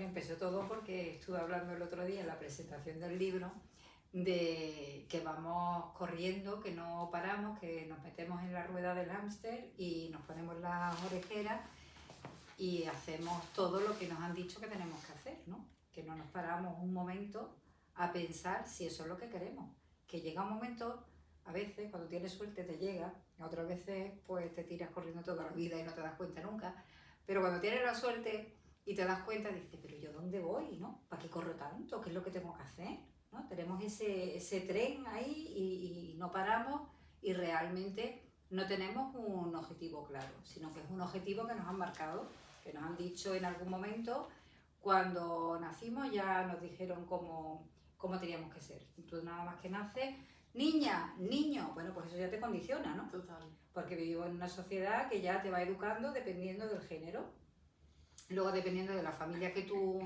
Bueno, empezó todo porque estuve hablando el otro día en la presentación del libro de que vamos corriendo, que no paramos, que nos metemos en la rueda del hámster y nos ponemos las orejeras y hacemos todo lo que nos han dicho que tenemos que hacer, ¿no? Que no nos paramos un momento a pensar si eso es lo que queremos. Que llega un momento, a veces, cuando tienes suerte te llega, otras veces pues te tiras corriendo toda la vida y no te das cuenta nunca, pero cuando tienes la suerte y te das cuenta, dices, pero ¿yo dónde voy, no? ¿Para qué corro tanto? ¿Qué es lo que tengo que hacer? ¿No? Tenemos ese tren ahí y no paramos y realmente no tenemos un objetivo claro, sino que es un objetivo que nos han marcado, que nos han dicho en algún momento, cuando nacimos ya nos dijeron cómo teníamos que ser. Tú nada más que naces, niña, niño, bueno, pues eso ya te condiciona, ¿no? Total. Porque vivimos en una sociedad que ya te va educando dependiendo del género. Luego, dependiendo de la familia que tú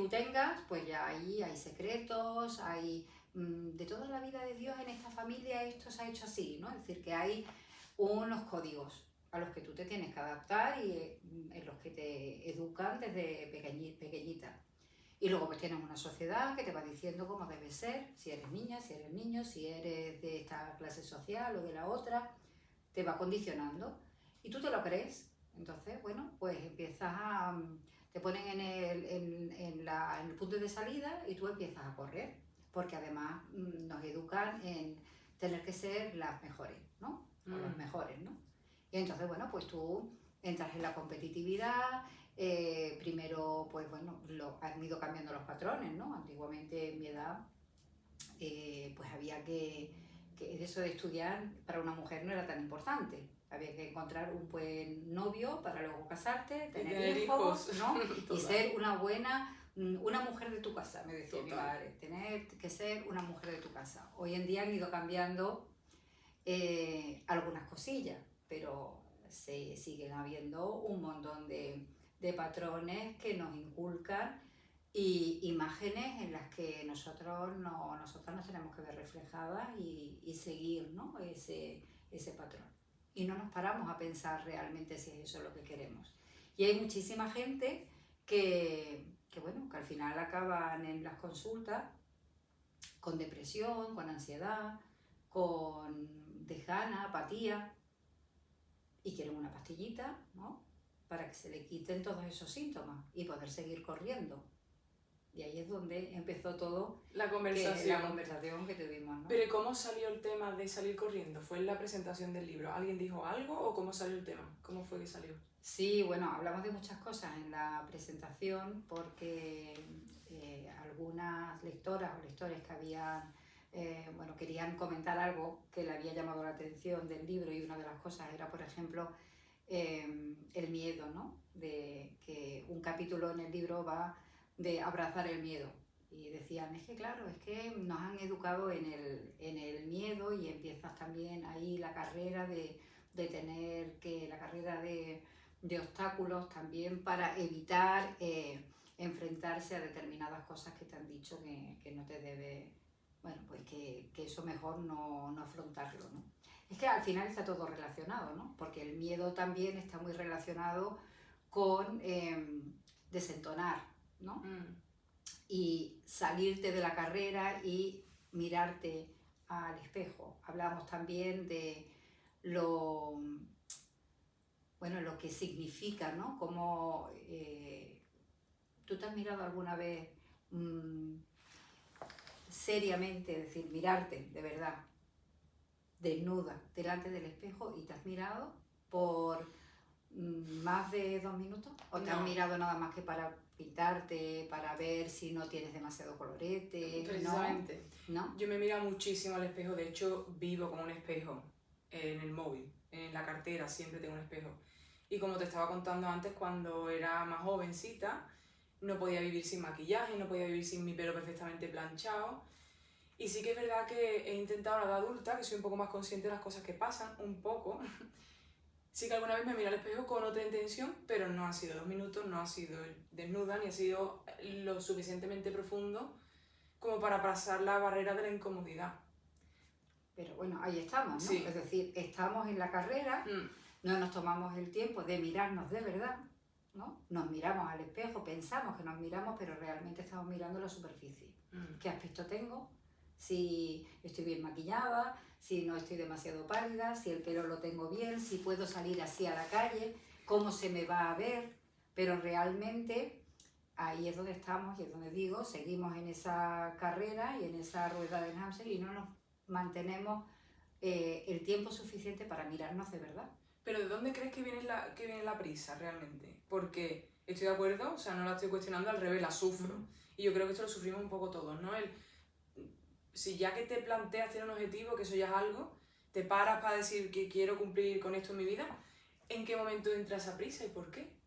tengas, pues ya ahí hay secretos, hay de toda la vida de Dios en esta familia esto se ha hecho así, ¿no? Es decir, que hay unos códigos a los que tú te tienes que adaptar y en los que te educan desde pequeñita. Y luego pues tienes una sociedad que te va diciendo cómo debes ser, si eres niña, si eres niño, si eres de esta clase social o de la otra, te va condicionando y tú te lo crees. Entonces, bueno, pues empiezas te ponen en el punto de salida y tú empiezas a correr, porque además nos educan en tener que ser las mejores, ¿no? O los mejores, ¿no? Y entonces, bueno, pues tú entras en la competitividad, primero, pues bueno, han ido cambiando los patrones, ¿no? Antiguamente, en mi edad, pues había que eso de estudiar para una mujer no era tan importante. Había que encontrar un buen novio para luego casarte, tener hijos, ¿no? Y ser una buena, una mujer de tu casa, me decía mi madre. Tener que ser una mujer de tu casa. Hoy en día han ido cambiando algunas cosillas, pero se siguen habiendo un montón de patrones que nos inculcan y imágenes en las que nosotras nos tenemos que ver reflejadas y seguir, ¿no? ese patrón. Y no nos paramos a pensar realmente si es eso lo que queremos. Y hay muchísima gente bueno, que al final acaban en las consultas con depresión, con ansiedad, con desgana, apatía, y quieren una pastillita, ¿no? Para que se le quiten todos esos síntomas y poder seguir corriendo. Y ahí es donde empezó todo la conversación que tuvimos, ¿no? Pero ¿cómo salió el tema de salir corriendo? ¿Fue en la presentación del libro? ¿Alguien dijo algo o cómo salió el tema? ¿Cómo fue que salió? Sí, bueno, hablamos de muchas cosas en la presentación porque algunas lectoras o lectores que habían, bueno, querían comentar algo que le había llamado la atención del libro, y una de las cosas era, por ejemplo, el miedo, ¿no? De que un capítulo en el libro va de abrazar el miedo. Y decían, es que claro, es que nos han educado en el miedo, y empiezas también ahí la carrera de tener que, la carrera de obstáculos también para evitar enfrentarse a determinadas cosas que te han dicho que no te debe, bueno, pues que eso mejor no afrontarlo, ¿no? Es que al final está todo relacionado, ¿no? Porque el miedo también está muy relacionado con desentonar, ¿no? Y salirte de la carrera y mirarte al espejo. Hablamos también de lo que significa, ¿no? Como tú te has mirado alguna vez seriamente, es decir, mirarte de verdad desnuda delante del espejo, y te has mirado por más de 2 minutos, o te has mirado nada más que para pintarte, para ver si no tienes demasiado colorete. Precisamente. ¿No? Yo me miro muchísimo al espejo, de hecho vivo con un espejo en el móvil, en la cartera siempre tengo un espejo. Y como te estaba contando antes, cuando era más jovencita, no podía vivir sin maquillaje, no podía vivir sin mi pelo perfectamente planchado. Y sí que es verdad que he intentado ahora de adulta, que soy un poco más consciente de las cosas que pasan, un poco. Sí que alguna vez me miré al espejo con otra intención, pero no ha sido 2 minutos, no ha sido desnuda, ni ha sido lo suficientemente profundo como para pasar la barrera de la incomodidad. Pero bueno, ahí estamos, ¿no? Sí. Es decir, estamos en la carrera, no nos tomamos el tiempo de mirarnos de verdad, ¿no? Nos miramos al espejo, pensamos que nos miramos, pero realmente estamos mirando la superficie. ¿Qué aspecto tengo? Si estoy bien maquillada, si no estoy demasiado pálida, si el pelo lo tengo bien, si puedo salir así a la calle, cómo se me va a ver, pero realmente ahí es donde estamos y es donde digo, seguimos en esa carrera y en esa rueda del hámster y no nos mantenemos el tiempo suficiente para mirarnos de verdad. Pero ¿de dónde crees que viene la prisa realmente? Porque estoy de acuerdo, o sea, no la estoy cuestionando, al revés, la sufro. Y yo creo que esto lo sufrimos un poco todos, ¿no? Si ya que te planteas tener un objetivo, que eso ya es algo, te paras para decir que quiero cumplir con esto en mi vida, ¿en qué momento entra esa prisa y por qué?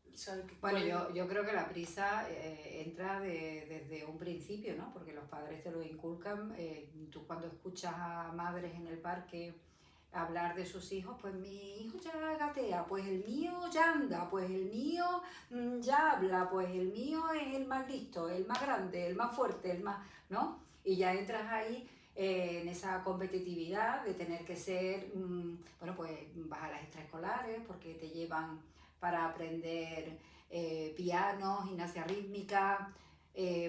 Bueno, yo creo que la prisa entra desde un principio, ¿no? Porque los padres te lo inculcan. Tú cuando escuchas a madres en el parque hablar de sus hijos, pues mi hijo ya gatea, pues el mío ya anda, pues el mío ya habla, pues el mío es el más listo, el más grande, el más fuerte, el más, ¿no? Y ya entras ahí en esa competitividad de tener que ser, bueno, pues vas a las extraescolares porque te llevan para aprender piano, gimnasia rítmica,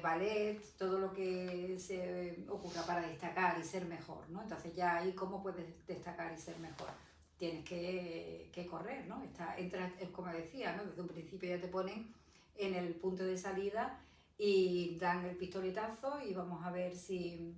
ballet, todo lo que se ocurra para destacar y ser mejor, ¿no? Entonces ya ahí, ¿cómo puedes destacar y ser mejor? Tienes que correr, ¿no? Entras, como decía, ¿no? Desde un principio ya te ponen en el punto de salida y dan el pistoletazo y vamos a ver si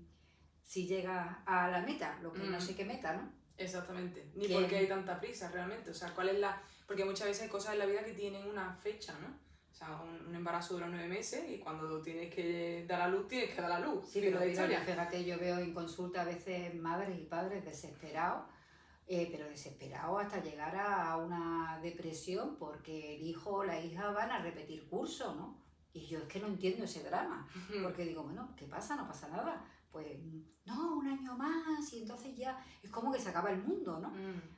llegas a la meta, lo que no sé qué meta, ¿no? Exactamente, ni por qué hay tanta prisa realmente, o sea, ¿cuál es la...? Porque muchas veces hay cosas en la vida que tienen una fecha, ¿no? O sea, un embarazo dura 9 meses y cuando tienes que dar a luz, tienes que dar a luz. Sí, pero fíjate, yo veo en consulta a veces madres y padres desesperados, pero desesperados hasta llegar a una depresión porque el hijo o la hija van a repetir curso, ¿no? Y yo es que no entiendo ese drama, porque digo, bueno, ¿qué pasa? No pasa nada. Pues no, un año más y entonces ya es como que se acaba el mundo, ¿no?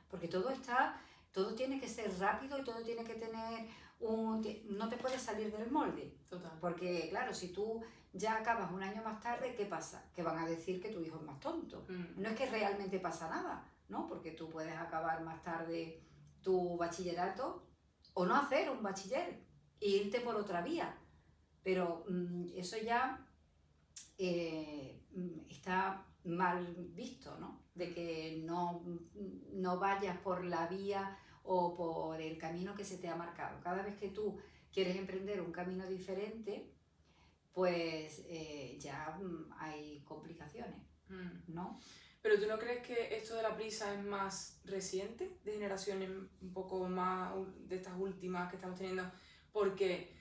Porque todo tiene que ser rápido y todo tiene que tener no te puedes salir del molde. Total. Porque claro, si tú ya acabas un año más tarde, ¿qué pasa? Que van a decir que tu hijo es más tonto. No es que realmente pasa nada, ¿no? Porque tú puedes acabar más tarde tu bachillerato o no hacer un bachiller e irte por otra vía. Pero eso ya está mal visto, ¿no? De que no vayas por la vía o por el camino que se te ha marcado. Cada vez que tú quieres emprender un camino diferente, pues ya hay complicaciones, ¿no? Pero ¿tú no crees que esto de la prisa es más reciente, de generaciones un poco más de estas últimas que estamos teniendo? Porque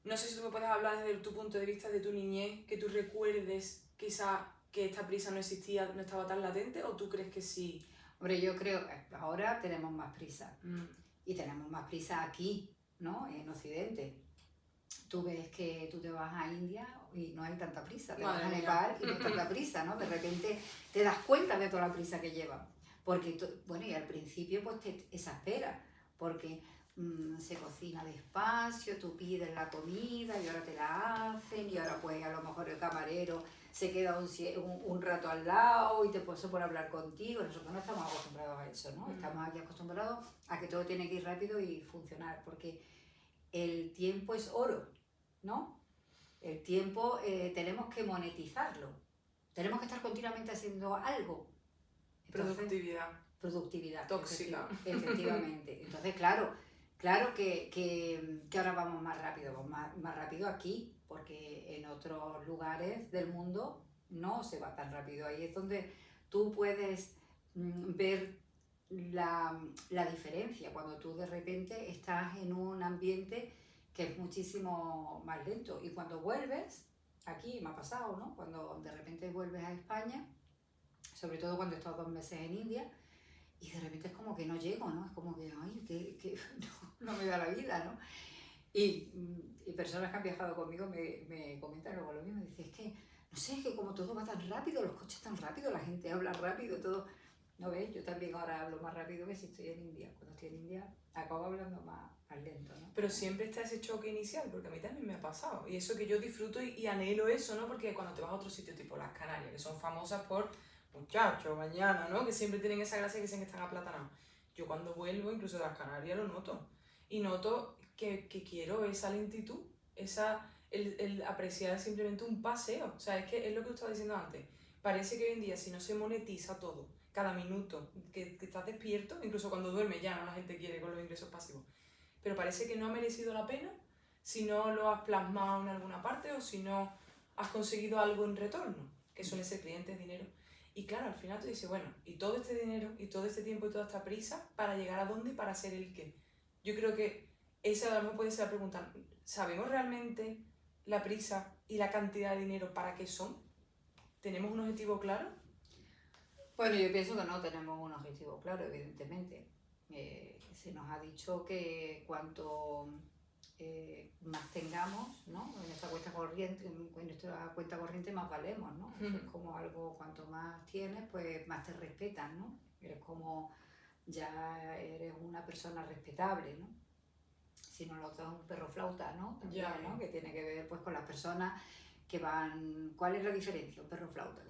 no sé si tú me puedes hablar desde tu punto de vista de tu niñez, que tú recuerdes quizá que esta prisa no existía, no estaba tan latente, o tú crees que sí. Hombre, yo creo que ahora tenemos más prisa y tenemos más prisa aquí, ¿no? En Occidente. Tú ves que tú te vas a India y no hay tanta prisa, te vas a Nepal y no hay tanta prisa, ¿no? De repente te das cuenta de toda la prisa que llevan. Porque, bueno, y al principio pues te exaspera, porque se cocina despacio, tú pides la comida y ahora te la hacen y ahora pues a lo mejor el camarero se queda un rato al lado y te puede por hablar contigo. Nosotros no estamos acostumbrados a eso, ¿no? Estamos aquí acostumbrados a que todo tiene que ir rápido y funcionar, porque el tiempo es oro, ¿no? El tiempo tenemos que monetizarlo. Tenemos que estar continuamente haciendo algo. Entonces, productividad. Tóxica. Efectivamente. Entonces, claro que ahora vamos más rápido, más rápido aquí, porque en otros lugares del mundo no se va tan rápido. Ahí es donde tú puedes ver la diferencia, cuando tú de repente estás en un ambiente que es muchísimo más lento. Y cuando vuelves, aquí me ha pasado, ¿no? Cuando de repente vuelves a España, sobre todo cuando he estado 2 meses en India, y de repente es como que no llego, ¿no? Es como que, ay, que no me da la vida, ¿no? Y personas que han viajado conmigo me comentan luego lo mismo, dicen, es que, no sé, es que como todo va tan rápido, los coches tan rápido, la gente habla rápido, todo. ¿No ves? Yo también ahora hablo más rápido que si estoy en India. Cuando estoy en India acabo hablando más lento, ¿no? Pero siempre está ese choque inicial, porque a mí también me ha pasado. Y eso que yo disfruto y anhelo eso, ¿no? Porque cuando te vas a otro sitio tipo las Canarias, que son famosas por muchachos, mañana, ¿no? Que siempre tienen esa gracia que dicen que están aplatanados. Yo cuando vuelvo, incluso de las Canarias, lo noto. Y noto que quiero esa lentitud, el apreciar simplemente un paseo. O sea, es que es lo que tú estabas diciendo antes. Parece que hoy en día, si no se monetiza todo, cada minuto que estás despierto, incluso cuando duermes ya, no la gente quiere con los ingresos pasivos, pero parece que no ha merecido la pena si no lo has plasmado en alguna parte o si no has conseguido algo en retorno, que suele ser clientes, dinero. Y claro, al final tú dices, bueno, y todo este dinero, y todo este tiempo y toda esta prisa, ¿para llegar a dónde y para ser el qué? Yo creo que esa a lo mejor puede ser la pregunta. ¿Sabemos realmente la prisa y la cantidad de dinero para qué son? ¿Tenemos un objetivo claro? Bueno, yo pienso que no tenemos un objetivo claro, evidentemente. Se nos ha dicho que cuanto más tengamos, ¿no? En nuestra cuenta corriente más valemos, ¿no? Eso es como algo, cuanto más tienes, pues más te respetan, ¿no? Eres como, ya eres una persona respetable, ¿no? Si no lo otro es un perro flauta, ¿no? También, Ya, ¿no? Que tiene que ver pues con las personas que van... ¿Cuál es la diferencia? Un perro flauta,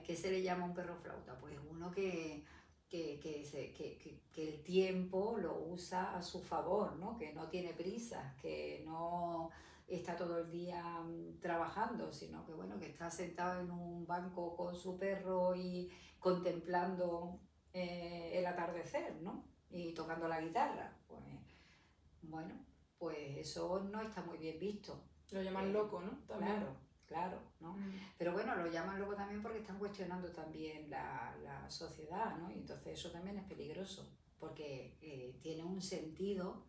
¿qué se le llama un perro flauta? Pues uno que el tiempo lo usa a su favor, ¿no? Que no tiene prisa, que no está todo el día trabajando, sino que bueno, que está sentado en un banco con su perro y contemplando el atardecer, ¿no? Y tocando la guitarra. Pues bueno, pues eso no está muy bien visto. Lo llaman loco, ¿no? También. Claro, ¿no? Pero bueno, lo llaman loco también porque están cuestionando también la sociedad, ¿no? Y entonces eso también es peligroso, porque tiene un sentido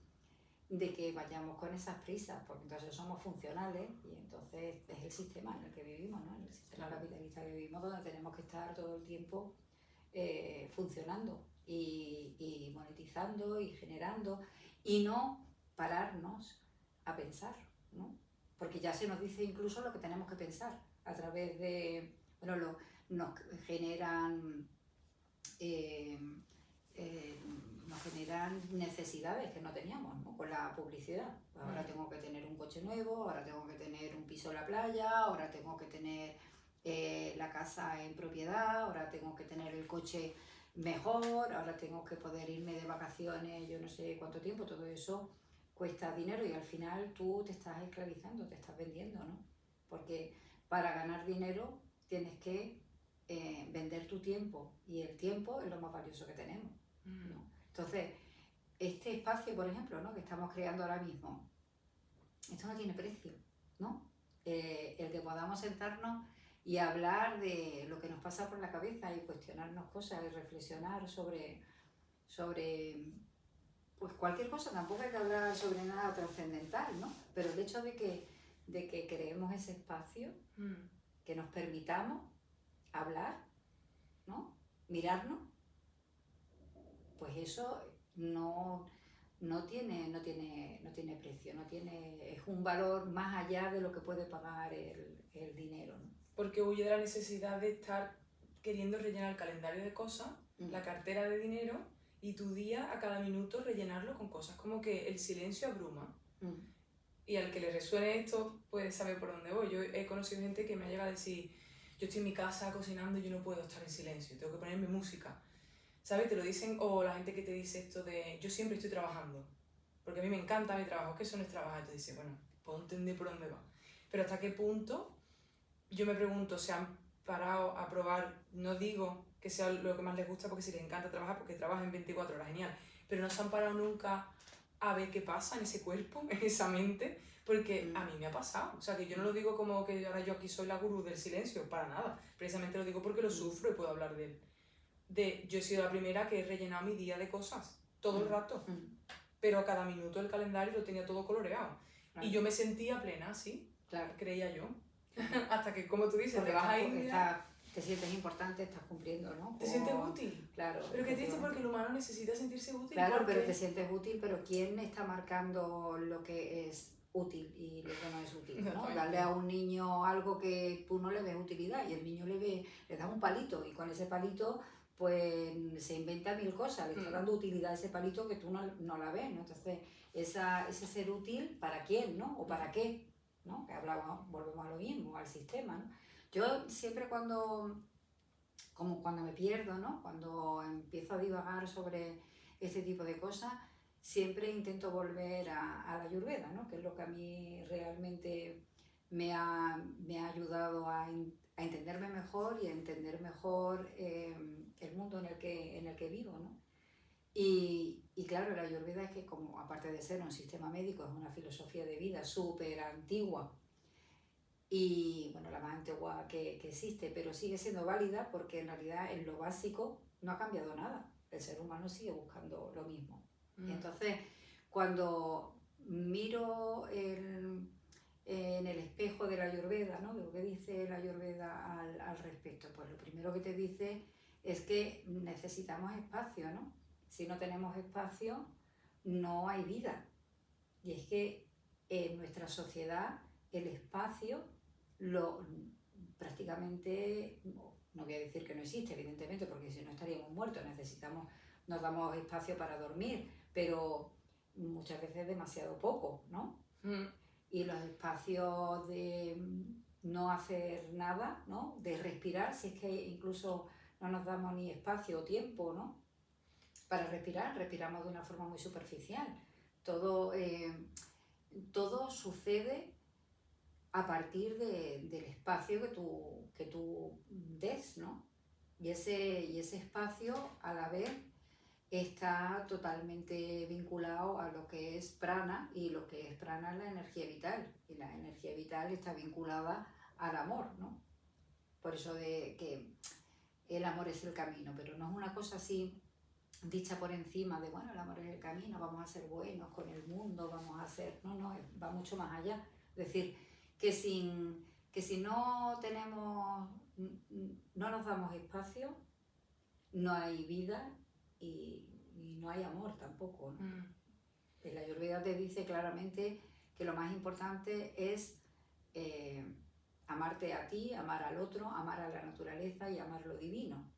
de que vayamos con esas prisas, porque entonces somos funcionales y entonces es el sistema en el que vivimos, ¿no? En el sistema capitalista que vivimos, donde tenemos que estar todo el tiempo funcionando y monetizando y generando y no pararnos a pensar, ¿no? Porque ya se nos dice incluso lo que tenemos que pensar a través de, bueno, nos generan nos generan necesidades que no teníamos, ¿no? Con la publicidad. Pues ahora tengo que tener un coche nuevo, ahora tengo que tener un piso en la playa, ahora tengo que tener la casa en propiedad, ahora tengo que tener el coche mejor, ahora tengo que poder irme de vacaciones, yo no sé cuánto tiempo, todo eso cuesta dinero y al final tú te estás esclavizando, te estás vendiendo, ¿no? Porque para ganar dinero tienes que vender tu tiempo y el tiempo es lo más valioso que tenemos, ¿no? Entonces, este espacio, por ejemplo, ¿no? Que estamos creando ahora mismo, esto no tiene precio, ¿no? El que podamos sentarnos y hablar de lo que nos pasa por la cabeza y cuestionarnos cosas y reflexionar sobre pues cualquier cosa, tampoco hay que hablar sobre nada trascendental, ¿no? Pero el hecho de que creemos ese espacio, que nos permitamos hablar, ¿no? Mirarnos, pues eso no tiene precio, es un valor más allá de lo que puede pagar el dinero, ¿no? Porque huye de la necesidad de estar queriendo rellenar el calendario de cosas, la cartera de dinero y tu día a cada minuto rellenarlo con cosas, como que el silencio abruma. Y al que le resuene esto puede saber por dónde voy. Yo he conocido gente que me ha llegado a decir, yo estoy en mi casa cocinando y yo no puedo estar en silencio, tengo que ponerme música. ¿Sabes? Te lo dicen, o la gente que te dice esto de, yo siempre estoy trabajando, porque a mí me encanta mi trabajo, que eso no es trabajar. Y te dice, bueno, puedo entender por dónde va. Pero hasta qué punto, yo me pregunto, ¿se han parado a probar? No digo que sea lo que más les gusta porque si les encanta trabajar, porque trabajan 24 horas, genial, pero no se han parado nunca a ver qué pasa en ese cuerpo, en esa mente, porque a mí me ha pasado. O sea, que yo no lo digo como que ahora yo aquí soy la gurú del silencio, para nada. Precisamente lo digo porque lo sufro y puedo hablar de él. Yo he sido la primera que he rellenado mi día de cosas, todo el rato. Pero cada minuto del calendario lo tenía todo coloreado. Claro. Y yo me sentía plena, sí, claro. Creía yo. Hasta que, como tú dices, porque te vas a ir... Te sientes importante, estás cumpliendo, ¿no? Te sientes útil. Claro. Pero qué triste porque el humano necesita sentirse útil. Claro, pero te sientes útil, pero ¿quién está marcando lo que es útil y lo que no es útil, ¿no? Darle a un niño algo que tú no le ves utilidad y el niño le da un palito y con ese palito pues se inventa mil cosas, le está dando utilidad a ese palito que tú no la ves, ¿no? Entonces, ese ser útil, ¿para quién, no? ¿O para qué? ¿No? Que volvemos a lo mismo, al sistema, ¿no? Yo siempre cuando me pierdo, ¿no? Cuando empiezo a divagar sobre este tipo de cosas, siempre intento volver a la Ayurveda, ¿no? Que es lo que a mí realmente me ha ayudado a entenderme mejor y a entender mejor el mundo en el que vivo, ¿no? Y claro, la Ayurveda es que, como aparte de ser un sistema médico, es una filosofía de vida súper antigua y, bueno, la más antigua que existe, pero sigue siendo válida porque en realidad en lo básico no ha cambiado nada. El ser humano sigue buscando lo mismo. Y entonces, cuando miro en el espejo de la Ayurveda, ¿no? De lo que dice la Ayurveda al respecto, pues lo primero que te dice es que necesitamos espacio, ¿no? Si no tenemos espacio, no hay vida. Y es que en nuestra sociedad el espacio lo prácticamente, no voy a decir que no existe, evidentemente, porque si no estaríamos muertos, nos damos espacio para dormir, pero muchas veces demasiado poco, ¿no? Y los espacios de no hacer nada, ¿no? De respirar, si es que incluso no nos damos ni espacio o tiempo, ¿no? Para respirar, respiramos de una forma muy superficial. Todo sucede a partir del espacio que tú des, ¿no? Y ese espacio, a la vez, está totalmente vinculado a lo que es prana, y lo que es prana es la energía vital. Y la energía vital está vinculada al amor, ¿no? Por eso de que el amor es el camino, pero no es una cosa así dicha por encima de, bueno, el amor es el camino, vamos a ser buenos con el mundo, vamos a hacer... No, va mucho más allá. Es decir, que si no tenemos, no nos damos espacio, no hay vida y no hay amor tampoco, ¿no? La Ayurveda te dice claramente que lo más importante es amarte a ti, amar al otro, amar a la naturaleza y amar lo divino.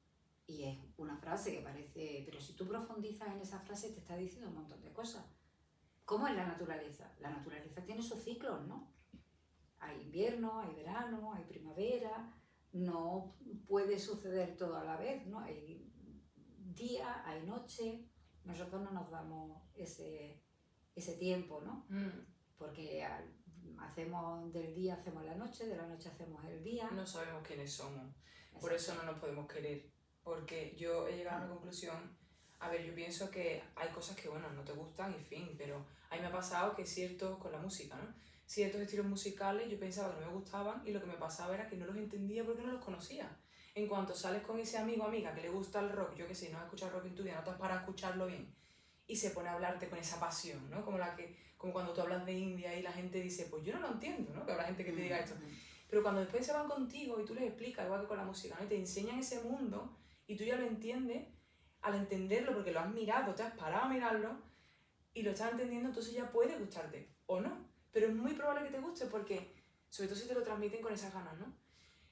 Y es una frase que parece, pero si tú profundizas en esa frase te está diciendo un montón de cosas. ¿Cómo es la naturaleza? La naturaleza tiene sus ciclos, ¿no? Hay invierno, hay verano, hay primavera, no puede suceder todo a la vez, ¿no? Hay día, hay noche, nosotros no nos damos ese tiempo, ¿no? Porque hacemos del día hacemos la noche, de la noche hacemos el día. No sabemos quiénes somos, por eso no nos podemos querer, porque yo he llegado a la conclusión, a ver, yo pienso que hay cosas que, bueno, no te gustan y fin, pero a mí me ha pasado que con la música, ¿no? Ciertos estilos musicales yo pensaba que no me gustaban y lo que me pasaba era que no los entendía porque no los conocía. En cuanto sales con ese amigo o amiga que le gusta el rock, yo que sé, no has escuchado rock en tu vida, no te has para escucharlo bien, y se pone a hablarte con esa pasión, ¿no? Como cuando tú hablas de India y la gente dice, pues yo no lo entiendo, ¿no? Que habrá gente que te diga esto. Pero cuando después se van contigo y tú les explicas, igual que con la música, ¿no? Y te enseñan ese mundo y tú ya lo entiendes, al entenderlo, porque lo has mirado, te has parado a mirarlo y lo estás entendiendo, entonces ya puede gustarte, o no. Pero es muy probable que te guste porque, sobre todo si te lo transmiten con esas ganas, ¿no?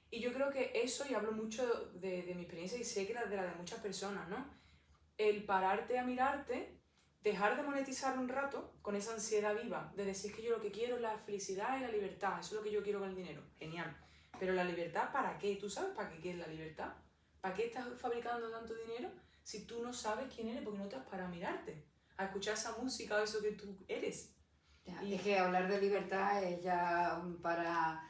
Y yo creo que eso, y hablo mucho de mi experiencia y sé que de la de muchas personas, ¿no? El pararte a mirarte, dejar de monetizar un rato con esa ansiedad viva de decir que yo lo que quiero es la felicidad y la libertad, eso es lo que yo quiero con el dinero, genial. Pero la libertad, ¿para qué? ¿Tú sabes para qué quieres la libertad? ¿Para qué estás fabricando tanto dinero si tú no sabes quién eres? Porque no te has para mirarte, a escuchar esa música o eso que tú eres. Es que hablar de libertad es ya para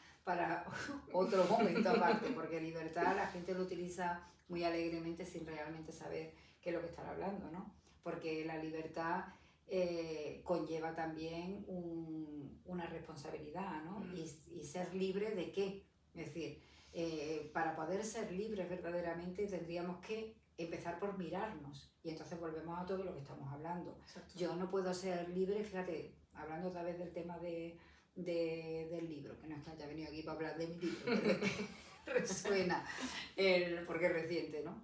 otro momento aparte, porque libertad la gente lo utiliza muy alegremente sin realmente saber qué es lo que están hablando, ¿no? Porque la libertad conlleva también una responsabilidad, ¿no? Y ser libre de qué. Es decir, para poder ser libres verdaderamente tendríamos que empezar por mirarnos, y entonces volvemos a todo lo que estamos hablando. Exacto. Yo no puedo ser libre, fíjate, hablando otra vez del tema del libro, que no es que haya venido aquí para hablar de mi libro, pero resuena, porque es reciente, ¿no?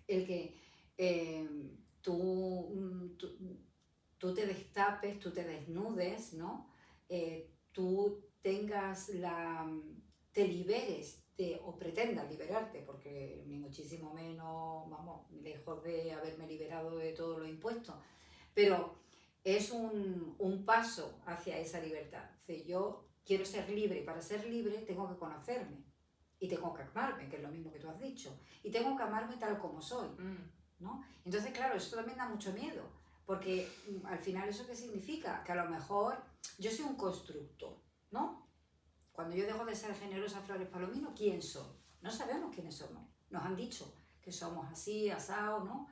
El que tú te destapes, tú te desnudes, ¿no? Tú te liberes o pretendas liberarte, porque ni muchísimo menos, vamos, lejos de haberme liberado de todo lo impuesto, pero es un paso hacia esa libertad. O sea, yo quiero ser libre, y para ser libre tengo que conocerme y tengo que amarme, que es lo mismo que tú has dicho, y tengo que amarme tal como soy, ¿no? Entonces, claro, eso también da mucho miedo, Porque al final, ¿eso qué significa? Que a lo mejor yo soy un constructo, ¿no? Cuando yo dejo de ser generosa, Flores Palomino, ¿quién soy? No sabemos quiénes somos. Nos han dicho que somos así, asado, ¿no?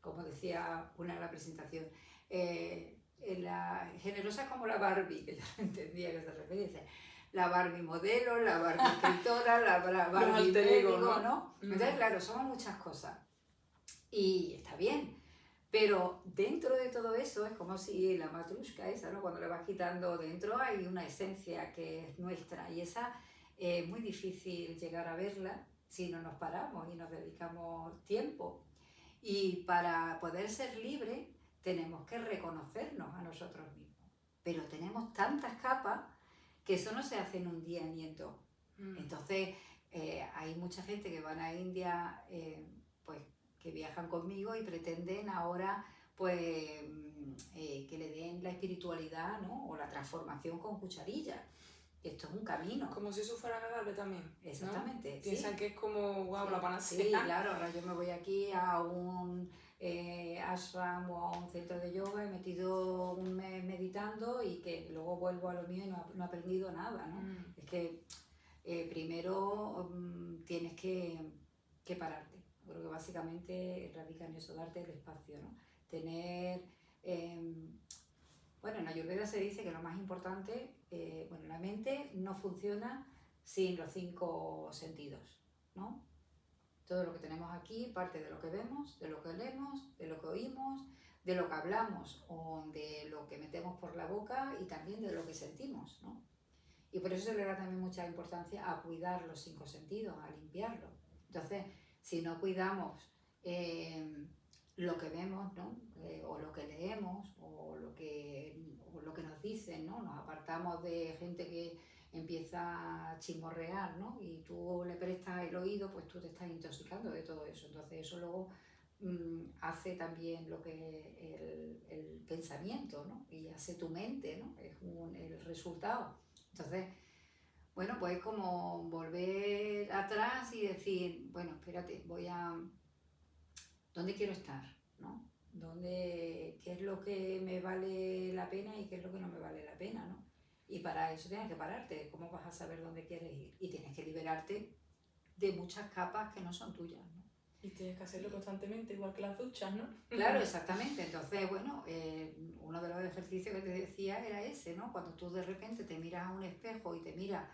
Como decía una en la presentación. La generosa como la Barbie, que yo no entendía que se refería. Dice, la Barbie modelo, la Barbie escritora, la Barbie médico, ¿no? Entonces, claro, somos muchas cosas. Y está bien. Pero dentro de todo eso es como si la matrushka esa, ¿no? Cuando le vas quitando dentro hay una esencia que es nuestra y esa es muy difícil llegar a verla si no nos paramos y nos dedicamos tiempo. Y para poder ser libres tenemos que reconocernos a nosotros mismos. Pero tenemos tantas capas que eso no se hace en un día ni en dos. Entonces hay mucha gente que van a India, pues que viajan conmigo y pretenden ahora pues que le den la espiritualidad, ¿no? O la transformación con cucharilla. Esto es un camino. Como si eso fuera agradable también, ¿no? Exactamente. Piensan sí. que es como, wow, Sí, la panacea. sí, claro, ahora yo me voy aquí a un ashram o a un centro de yoga, he metido un mes meditando y que luego vuelvo a lo mío y no he aprendido nada, ¿no? Es que primero tienes que pararte. Creo que básicamente radica en eso, darte el espacio, ¿no? Tener... bueno, en Ayurveda se dice que lo más importante, bueno, la mente no funciona sin los 5 sentidos, ¿no? Todo lo que tenemos aquí parte de lo que vemos, de lo que leemos, de lo que oímos, de lo que hablamos o de lo que metemos por la boca y también de lo que sentimos, ¿no? Y por eso se le da también mucha importancia a cuidar los 5 sentidos, a limpiarlos. Entonces, si no cuidamos lo que vemos, ¿no? O lo que leemos, o lo que nos dicen, ¿no? Nos apartamos de gente que empieza a chismorrear, ¿no? Y tú le prestas el oído, pues tú te estás intoxicando de todo eso. Entonces eso luego hace también lo que el pensamiento, ¿no? Y hace tu mente, ¿no? Es el resultado. Entonces, bueno, pues como volver atrás y decir, bueno, espérate, ¿dónde quiero estar? ¿No? ¿Qué es lo que me vale la pena y qué es lo que no me vale la pena? ¿No? Y para eso tienes que pararte. ¿Cómo vas a saber dónde quieres ir? Y tienes que liberarte de muchas capas que no son tuyas, ¿no? Y tienes que hacerlo constantemente, igual que las duchas, ¿no? Claro, exactamente. Entonces, bueno, uno de los ejercicios que te decía era ese, ¿no? Cuando tú de repente te miras a un espejo y te miras,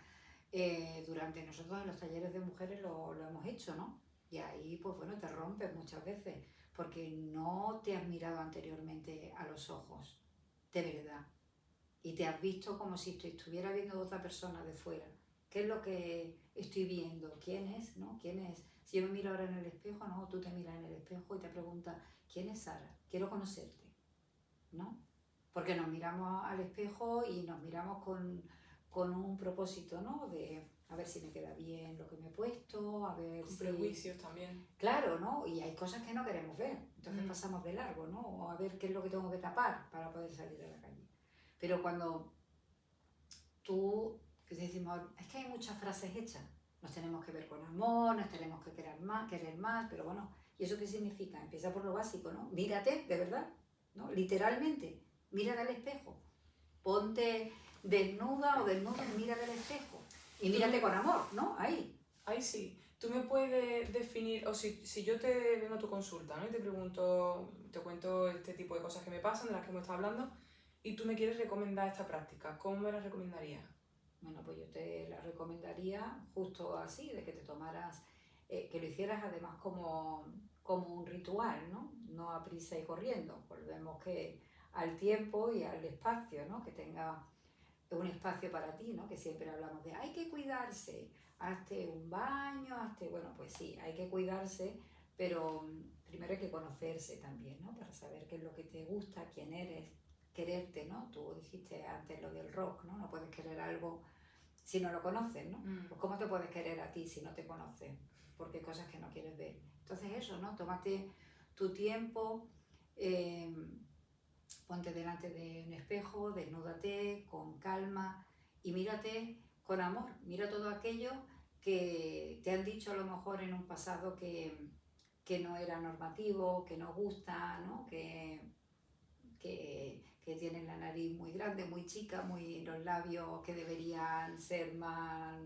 durante nosotros en los talleres de mujeres lo hemos hecho, ¿no? Y ahí, pues bueno, te rompes muchas veces porque no te has mirado anteriormente a los ojos, de verdad. Y te has visto como si estuviera viendo a otra persona de fuera. ¿Qué es lo que estoy viendo? ¿Quién es? ¿No? ¿Quién es? Si yo me miro ahora en el espejo, no, tú te miras en el espejo y te preguntas, ¿quién es Sara? Quiero conocerte, ¿no? Porque nos miramos al espejo y nos miramos con un propósito, ¿no? De a ver si me queda bien lo que me he puesto, a ver con si... prejuicios también. Claro, ¿no? Y hay cosas que no queremos ver, entonces pasamos de largo, ¿no? O a ver qué es lo que tengo que tapar para poder salir a la calle. Pero cuando tú, que decimos, es que hay muchas frases hechas, nos tenemos que ver con amor, nos tenemos que querer más, pero bueno, ¿y eso qué significa? Empieza por lo básico, ¿no? Mírate, de verdad, ¿no? Literalmente, mírate al espejo, ponte desnuda o desnudo y mírate al espejo y mírate con amor, ¿no? Ahí. Ahí sí. Tú me puedes definir, o si yo te vengo a tu consulta, ¿no? Y te pregunto, te cuento este tipo de cosas que me pasan, de las que hemos estado hablando, y tú me quieres recomendar esta práctica, ¿cómo me la recomendarías? Bueno, pues yo te la recomendaría justo así, de que te tomaras, que lo hicieras además como un ritual, ¿no? No a prisa y corriendo. Volvemos que al tiempo y al espacio, ¿no? Que tenga un espacio para ti, ¿no? Que siempre hablamos de hay que cuidarse, hazte un baño, bueno, pues sí, hay que cuidarse, pero primero hay que conocerse también, ¿no? Para saber qué es lo que te gusta, quién eres, quererte, ¿no? Tú dijiste antes lo del rock, ¿no? No puedes querer algo si no lo conoces, ¿no? Pues ¿cómo te puedes querer a ti si no te conoces? Porque hay cosas que no quieres ver. Entonces eso, ¿no? Tómate tu tiempo, ponte delante de un espejo, desnúdate con calma y mírate con amor. Mira todo aquello que te han dicho a lo mejor en un pasado que no era normativo, que no gusta, ¿no? Que que tienen la nariz muy grande, muy chica, los labios que deberían ser más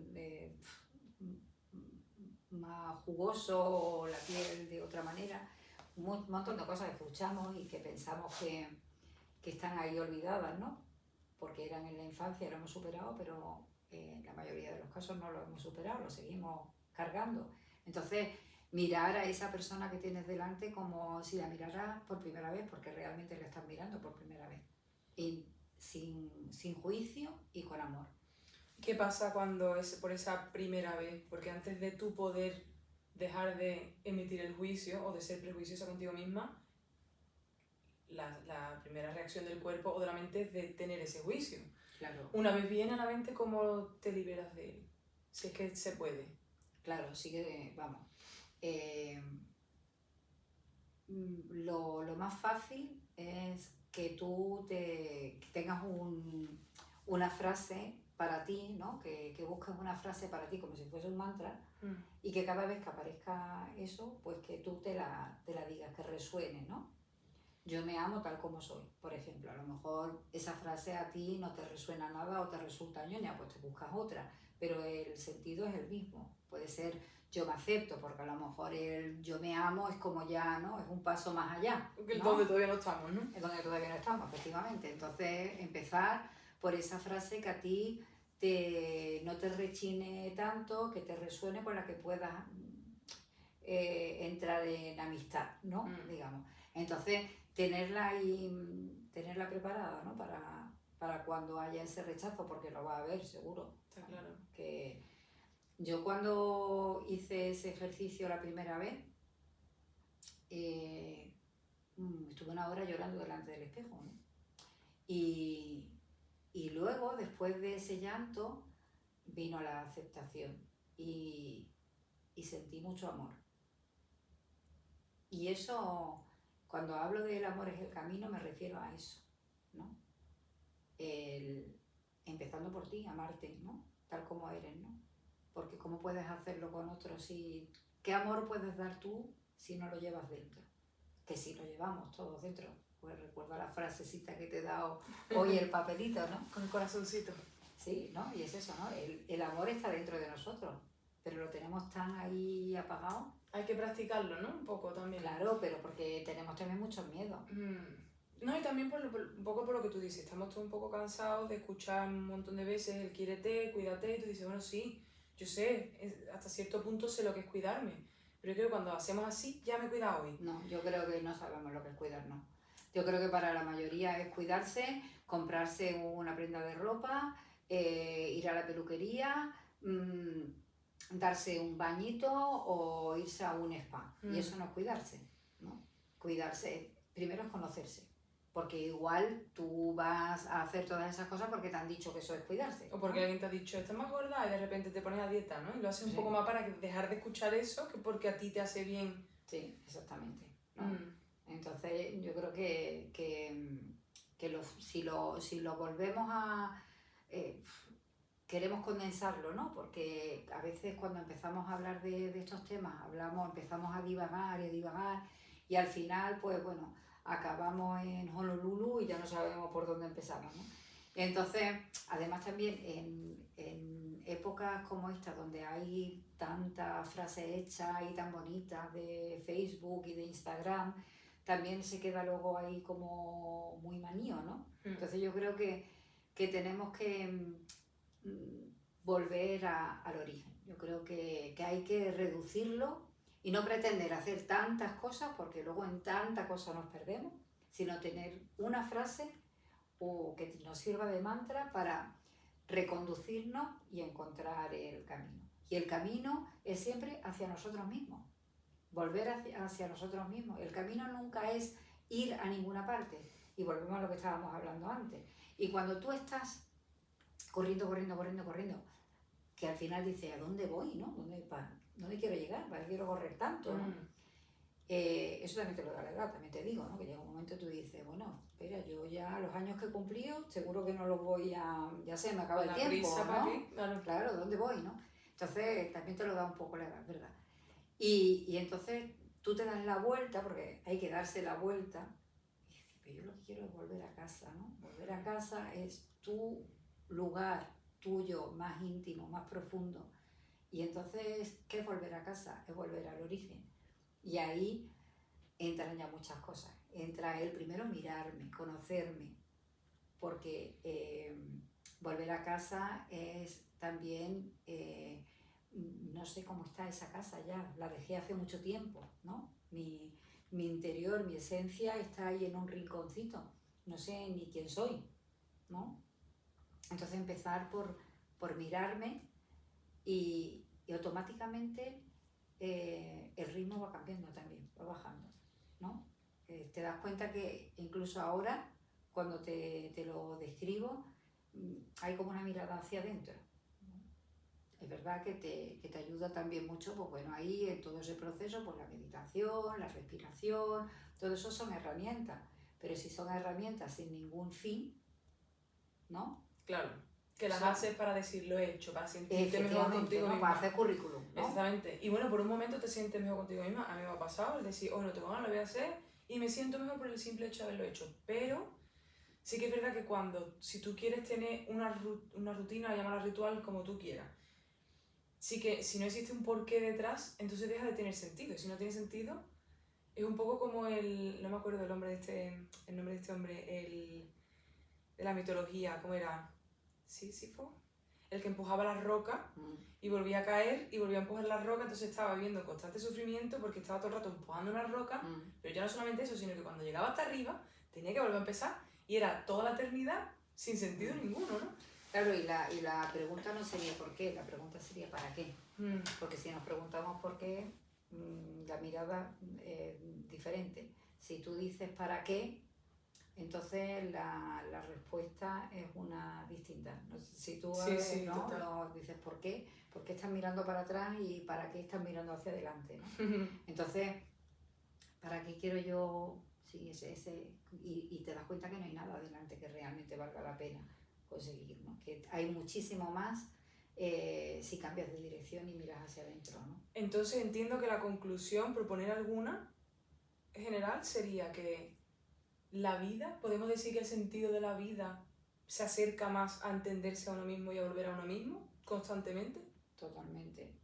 jugosos, o la piel de otra manera. Un montón de cosas que escuchamos y que pensamos que están ahí olvidadas, ¿no? Porque eran en la infancia, lo hemos superado, pero en la mayoría de los casos no lo hemos superado, lo seguimos cargando. Entonces, mirar a esa persona que tienes delante como si la miraras por primera vez, porque realmente la estás mirando por primera vez, y sin juicio y con amor. ¿Qué pasa cuando es por esa primera vez? Porque antes de tú poder dejar de emitir el juicio o de ser prejuiciosa contigo misma, la primera reacción del cuerpo o de la mente es de tener ese juicio. Claro. Una vez viene a la mente, ¿cómo te liberas de él? Si es que se puede. Claro, sí que, vamos. Lo más fácil es que tú que tengas una frase para ti, ¿no? Que busques una frase para ti como si fuese un mantra, y que cada vez que aparezca eso, pues que tú te la digas, que resuene, ¿no? Yo me amo tal como soy, por ejemplo. A lo mejor esa frase a ti no te resuena nada o te resulta ñoña, pues te buscas otra, pero el sentido es el mismo. Puede ser yo me acepto, porque a lo mejor el yo me amo es como ya, ¿no? Es un paso más allá, ¿no? Donde todavía no estamos, ¿no? Es donde todavía no estamos, efectivamente. Entonces, empezar por esa frase que a ti no te rechine tanto, que te resuene, con la que puedas entrar en amistad, ¿no? Digamos. Entonces, tenerla ahí, tenerla preparada, ¿no? Para cuando haya ese rechazo, porque lo va a haber, seguro. Está claro. Que yo cuando hice ese ejercicio la primera vez, estuve una hora llorando delante del espejo, ¿no? Y luego, después de ese llanto, vino la aceptación y sentí mucho amor. Y eso, cuando hablo del amor es el camino, me refiero a eso, ¿no? Empezando por ti, amarte, ¿no? Tal como eres, ¿no? Porque ¿cómo puedes hacerlo con otros? ¿Qué amor puedes dar tú si no lo llevas dentro? Que sí lo llevamos todos dentro. Pues recuerdo la frasecita que te he dado hoy, el papelito, ¿no? Con el corazoncito. Sí, ¿no? Y es eso, ¿no? El amor está dentro de nosotros, pero lo tenemos tan ahí apagado. Hay que practicarlo, ¿no? Un poco también. Claro, pero porque tenemos también muchos miedos. No, y también un poco por lo que tú dices, estamos todos un poco cansados de escuchar un montón de veces el quiérete, cuídate, y tú dices, bueno, sí, yo sé, hasta cierto punto sé lo que es cuidarme, pero yo creo que cuando hacemos así, ya me he cuidado hoy. No, yo creo que no sabemos lo que es cuidarnos. Yo creo que para la mayoría es cuidarse, comprarse una prenda de ropa, ir a la peluquería, darse un bañito o irse a un spa. Y eso no es cuidarse, ¿no? Cuidarse, primero es conocerse. Porque igual tú vas a hacer todas esas cosas porque te han dicho que eso es cuidarse, ¿no? O porque alguien te ha dicho, estás más gorda, y de repente te pones a dieta, ¿no? Y lo haces un poco más para dejar de escuchar eso que porque a ti te hace bien. Sí, exactamente, ¿no? Entonces yo creo que si lo volvemos a... queremos condensarlo, ¿no? Porque a veces cuando empezamos a hablar de estos temas, empezamos a divagar y al final, pues bueno, acabamos en Honolulu y ya no sabemos por dónde empezamos, ¿no? Entonces, además también en épocas como esta, donde hay tantas frases hechas y tan bonitas de Facebook y de Instagram, también se queda luego ahí como muy manío, ¿no? Entonces yo creo que tenemos que volver al origen. Yo creo que hay que reducirlo y no pretender hacer tantas cosas, porque luego en tanta cosa nos perdemos, sino tener una frase o que nos sirva de mantra para reconducirnos y encontrar el camino. Y el camino es siempre hacia nosotros mismos, volver hacia nosotros mismos. El camino nunca es ir a ninguna parte, y volvemos a lo que estábamos hablando antes. Y cuando tú estás corriendo, que al final dices, ¿a dónde voy? ¿No? ¿Dónde quiero llegar? ¿Para qué quiero correr tanto? ¿No? Eso también te lo da la edad, también te digo, ¿no? Que llega un momento tú dices, bueno, espera, yo ya los años que he cumplido, seguro que no los voy a... Ya sé, me acaba el tiempo, ¿no? Claro, ¿dónde voy? ¿No? Entonces también te lo da un poco la edad, ¿verdad? Y entonces tú te das la vuelta, porque hay que darse la vuelta, y decir, pero yo lo que quiero es volver a casa, ¿no? Volver a casa es tu lugar tuyo más íntimo, más profundo. Y entonces, ¿qué es volver a casa? Es volver al origen. Y ahí entran ya muchas cosas. Entra el primero mirarme, conocerme, porque volver a casa es también, no sé cómo está esa casa ya, la dejé hace mucho tiempo, ¿no? Mi interior, mi esencia está ahí en un rinconcito, no sé ni quién soy, ¿no? Entonces empezar por mirarme y automáticamente el ritmo va cambiando también, va bajando, ¿no? Te das cuenta que incluso ahora, cuando te lo describo, hay como una mirada hacia adentro. Es verdad que te ayuda también mucho, pues bueno, ahí en todo ese proceso, pues la meditación, la respiración, todo eso son herramientas, pero si son herramientas sin ningún fin, ¿no? Claro, que las haces para decir lo he hecho, para sentirte mejor contigo ¿no? misma. Para hacer currículum, ¿no? Exactamente. Y bueno, por un momento te sientes mejor contigo misma. A mí me ha pasado el decir, oh, no tengo ganas, lo voy a hacer, y me siento mejor por el simple hecho de haberlo hecho. Pero sí que es verdad que si tú quieres tener una rutina, llámala ritual, como tú quieras, sí que si no existe un porqué detrás, entonces deja de tener sentido. Y si no tiene sentido, es un poco como no me acuerdo el nombre de este hombre, de la mitología, ¿cómo era? ¿Sísifo? El que empujaba las rocas y volvía a caer y volvía a empujar las rocas, entonces estaba viviendo constante sufrimiento porque estaba todo el rato empujando las rocas, pero ya no solamente eso, sino que cuando llegaba hasta arriba tenía que volver a empezar y era toda la eternidad sin sentido ninguno, ¿no? Claro, y la pregunta no sería por qué, la pregunta sería para qué. Porque si nos preguntamos por qué, la mirada es diferente. Si tú dices para qué, entonces la respuesta es una distinta. No sé, si tú ¿no? dices por qué estás mirando para atrás y para qué estás mirando hacia adelante, ¿no? Entonces, ¿para qué quiero yo? Sí, y te das cuenta que no hay nada adelante que realmente valga la pena conseguir, ¿no? Que hay muchísimo más si cambias de dirección y miras hacia adentro, ¿no? Entonces entiendo que la conclusión, proponer alguna general, sería que la vida, podemos decir que el sentido de la vida se acerca más a entenderse a uno mismo y a volver a uno mismo constantemente. Totalmente.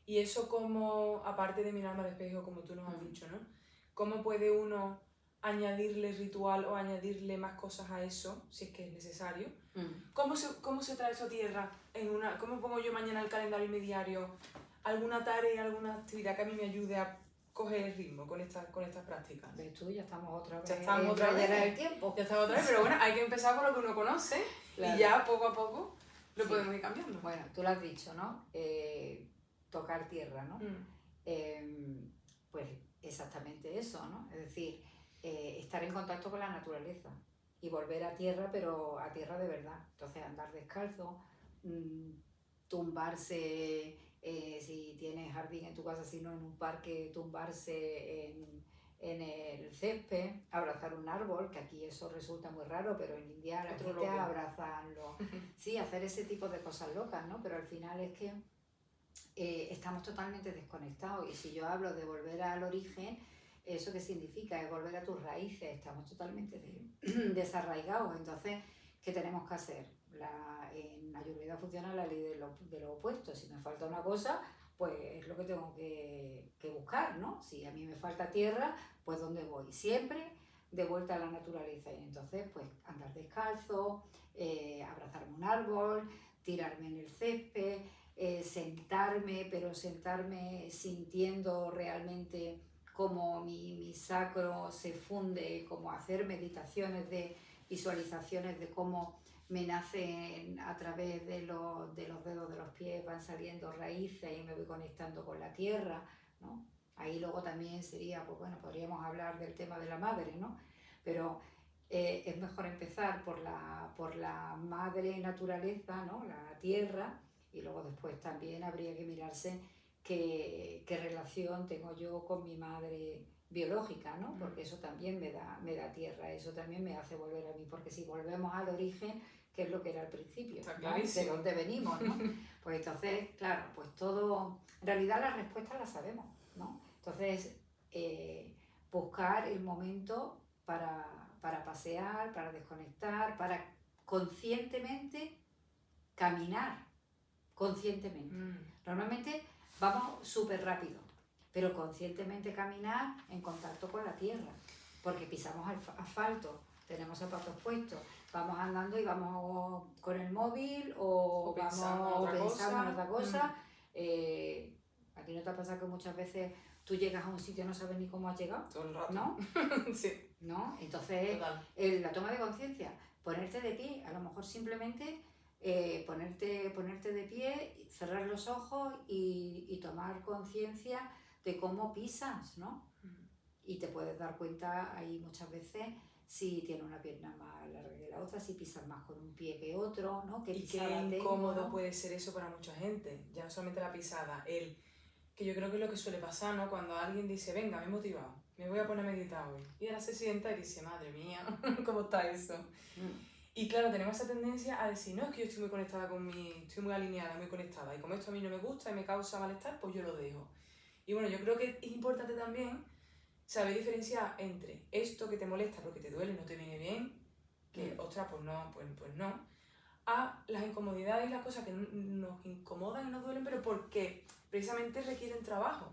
Y eso como, aparte de mirarme al espejo, como tú nos has dicho, ¿no? ¿Cómo puede uno añadirle ritual o añadirle más cosas a eso, si es que es necesario? ¿Cómo se trae eso a tierra? ¿Cómo pongo yo mañana el calendario y mi diario? ¿Alguna tarea, alguna actividad que a mí me ayude a coger el ritmo con estas prácticas? ¿Ves tú? Ya estamos otra vez. Ya estamos otra vez. El tiempo. Ya estamos otra vez, pero bueno, hay que empezar por lo que uno conoce, claro. Y ya poco a poco lo podemos ir cambiando. Bueno, tú lo has dicho, ¿no? Tocar tierra, ¿no? Pues exactamente eso, ¿no? Es decir, estar en contacto con la naturaleza y volver a tierra, pero a tierra de verdad. Entonces andar descalzo, tumbarse, si tienes jardín en tu casa, si no en un parque, tumbarse en el césped, abrazar un árbol, que aquí eso resulta muy raro, pero en India la gente abrazan sí, hacer ese tipo de cosas locas, ¿no? Pero al final es que estamos totalmente desconectados, y si yo hablo de volver al origen, ¿eso qué significa? Es volver a tus raíces, estamos totalmente desarraigados. Entonces, ¿qué tenemos que hacer? En Ayurveda funciona la ley de lo opuesto. Si me falta una cosa, pues es lo que tengo que buscar, ¿no? Si a mí me falta tierra, pues ¿dónde voy? Siempre de vuelta a la naturaleza. Y entonces, pues andar descalzo, abrazarme un árbol, tirarme en el césped, sentarme, pero sentarme sintiendo realmente cómo mi sacro se funde, como hacer meditaciones de visualizaciones de cómo me nacen a través de los dedos de los pies, van saliendo raíces y me voy conectando con la tierra, ¿no? Ahí luego también sería, pues bueno, podríamos hablar del tema de la madre, ¿no? Pero es mejor empezar por la madre naturaleza, ¿no? La tierra, y luego después también habría que mirarse qué relación tengo yo con mi madre biológica, ¿no? Porque eso también me da tierra, eso también me hace volver a mí, porque si volvemos al origen, que es lo que era al principio, ¿no? De dónde venimos, ¿no? Pues entonces, claro, pues todo, en realidad las respuestas las sabemos, ¿no? Entonces, buscar el momento para para pasear, para desconectar, para conscientemente caminar, conscientemente. Normalmente vamos súper rápido, pero conscientemente caminar en contacto con la tierra, porque pisamos asfalto, tenemos zapatos puestos, vamos andando y vamos con el móvil o pensando en otra cosa. ¿A ti no te ha pasado que muchas veces tú llegas a un sitio y no sabes ni cómo has llegado? Todo el rato. ¿No? Sí. ¿No? Entonces, la toma de conciencia, ponerte de pie, a lo mejor simplemente ponerte de pie, cerrar los ojos y tomar conciencia de cómo pisas, ¿no? Y te puedes dar cuenta ahí muchas veces si tiene una pierna más larga que la otra, si pisas más con un pie que otro, ¿no? Y qué incómodo puede ser eso para mucha gente, ya no solamente la pisada, que yo creo que es lo que suele pasar, ¿no? Cuando alguien dice, venga, me he motivado, me voy a poner a meditar hoy. Y ahora se sienta y dice, madre mía, ¿cómo está eso? Y claro, tenemos esa tendencia a decir, no, es que yo estoy muy conectada estoy muy alineada, muy conectada, y como esto a mí no me gusta y me causa malestar, pues yo lo dejo. Y bueno, yo creo que es importante también saber diferenciar entre esto que te molesta porque te duele, no te viene bien, que, ostras, pues no, a las incomodidades y las cosas que nos incomodan y nos duelen, pero porque precisamente requieren trabajo,